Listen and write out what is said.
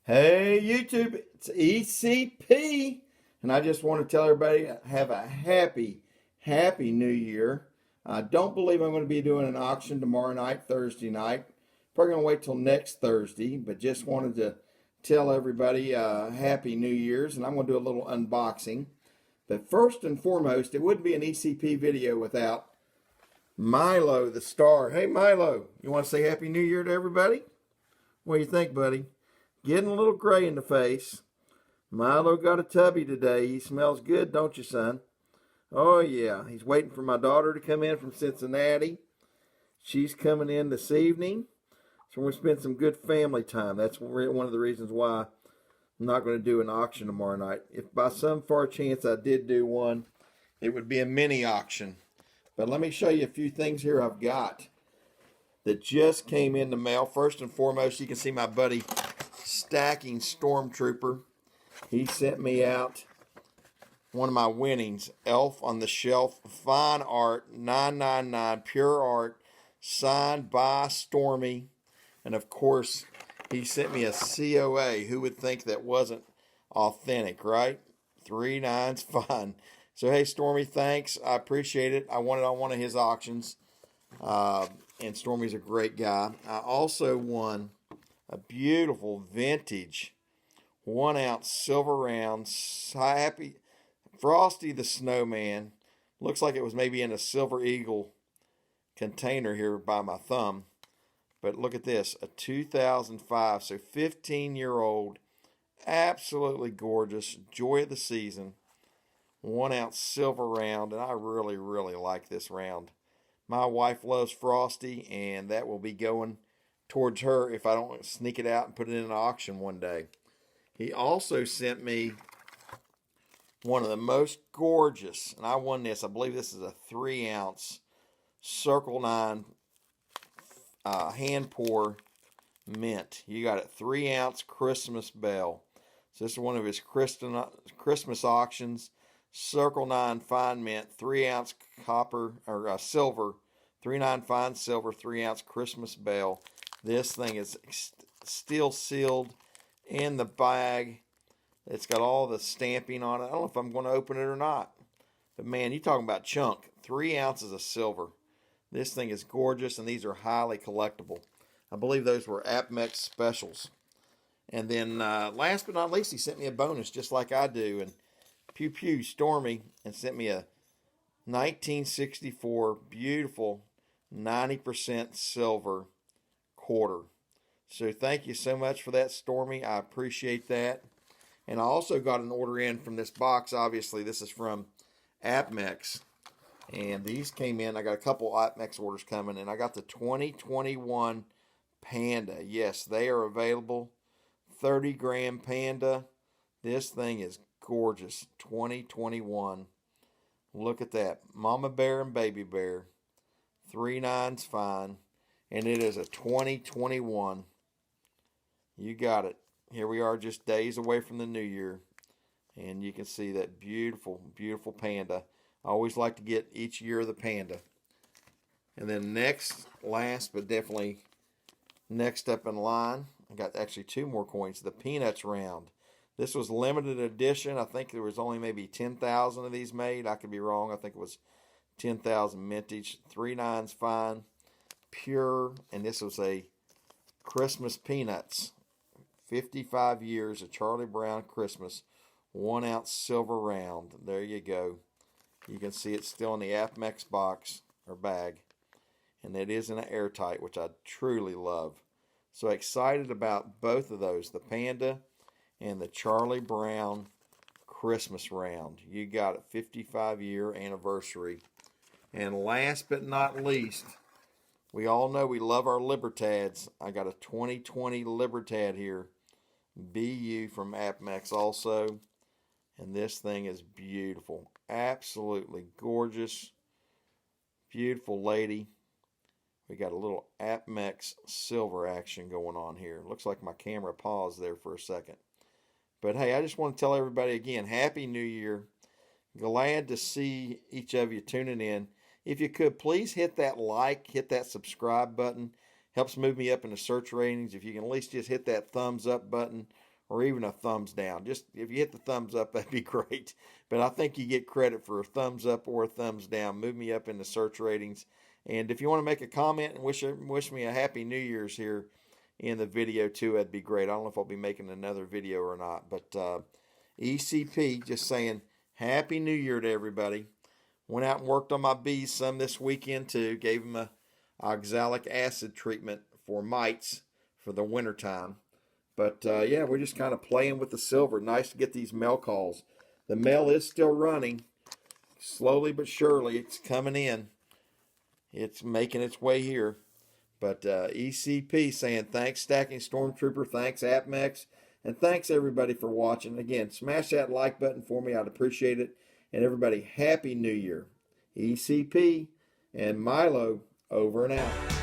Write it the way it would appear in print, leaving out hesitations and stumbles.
Hey YouTube, it's ECP, and I just want to tell everybody have a happy New Year. I don't believe I'm going to be doing an auction tomorrow night, Thursday night. Probably going to wait till next Thursday, but just wanted to tell everybody happy New Year's, and I'm going to do a little unboxing. But first and foremost, it wouldn't be an ECP video without Milo the star. Hey Milo, you want to say happy New Year to everybody? What do you think, buddy? Getting a little gray in the face. Milo got a tubby today. He smells good, don't you, son? Oh, yeah. He's waiting for my daughter to come in from Cincinnati. She's coming in this evening. So we're going to spend some good family time. That's one of the reasons why I'm not going to do an auction tomorrow night. If by some far chance I did do one, it would be a mini auction. But let me show you a few things here I've got that just came in the mail. First and foremost, you can see my buddy Stacking Stormtrooper. He sent me out one of my winnings, Elf on the Shelf, fine art, 999, pure art, signed by Stormy. And of course, he sent me a COA. Who would think that wasn't authentic, right? 3 nines, fine. So, hey, Stormy, thanks. I appreciate it. I won it on one of his auctions. And Stormy's a great guy. I also won a beautiful vintage 1 ounce silver round Happy Frosty the Snowman. Looks like it was maybe in a Silver Eagle container here by my thumb. But look at this, a 2005, so 15-year-old, absolutely gorgeous, joy of the season, 1 ounce silver round, and I really like this round. My wife loves Frosty, and that will be going towards her if I don't sneak it out and put it in an auction one day. He also sent me one of the most gorgeous, and I won this. I believe this is a 3 ounce Circle 9 hand pour mint. You got it, 3 ounce Christmas bell. So this is one of his Christmas auctions. Circle 9 fine mint, 3 ounce copper or silver, 3/9 fine silver, 3 ounce Christmas bell. This thing is still sealed in the bag. It's got all the stamping on it. I don't know if I'm going to open it or not. But man, you're talking about chunk. 3 ounces of silver. This thing is gorgeous, and these are highly collectible. I believe those were APMEX specials. And then last but not least, he sent me a bonus just like I do. And pew pew, Stormy, and sent me a 1964 beautiful 90% silver quarter. So thank you so much for that, Stormy. I appreciate that. And I also got an order in from this box. Obviously, this is from APMEX. And these came in. I got a couple APMEX orders coming. And I got the 2021 Panda. Yes, they are available. 30-gram Panda. This thing is gorgeous. 2021. Look at that. Mama bear and baby bear. 3 nines fine. And it is a 2021. You got it. Here we are just days away from the new year. And you can see that beautiful, beautiful Panda. I always like to get each year the Panda. And then next, last but definitely next up in line, I got actually 2 more coins. The Peanuts round. This was limited edition. I think there was only maybe 10,000 of these made. I could be wrong. I think it was 10,000 mintage. 3 nines fine. Pure. And this was a Christmas Peanuts. 55 years of Charlie Brown Christmas. 1 ounce silver round. There you go. You can see it's still in the APMEX box or bag. And it is in an airtight, which I truly love. So excited about both of those. The Panda and the Charlie Brown Christmas round. You got it. 55-year anniversary. And last but not least, we all know we love our Libertads. I got a 2020 Libertad here. BU from APMEX also. And this thing is beautiful. Absolutely gorgeous. Beautiful lady. We got a little APMEX silver action going on here. Looks like my camera paused there for a second. But hey, I just want to tell everybody again, Happy New Year. Glad to see each of you tuning in. If you could, please hit that like, hit that subscribe button. Helps move me up in the search ratings. If you can at least just hit that thumbs up button or even a thumbs down. Just if you hit the thumbs up, that'd be great. But I think you get credit for a thumbs up or a thumbs down. Move me up in the search ratings. And if you want to make a comment and wish me a happy New Year's here in the video too, that'd be great. I don't know if I'll be making another video or not, but ECP just saying Happy New Year to everybody. Went out and worked on my bees some this weekend too. Gave them a oxalic acid treatment for mites for the wintertime. But yeah, we're just kind of playing with the silver. Nice to get these mail calls. The mail is still running. Slowly but surely, it's coming in. It's making its way here. But ECP saying thanks, Stacking Stormtrooper. Thanks, APMEX. And thanks, everybody, for watching. Again, smash that like button for me. I'd appreciate it. And everybody, Happy New Year. ECP and Milo, over and out.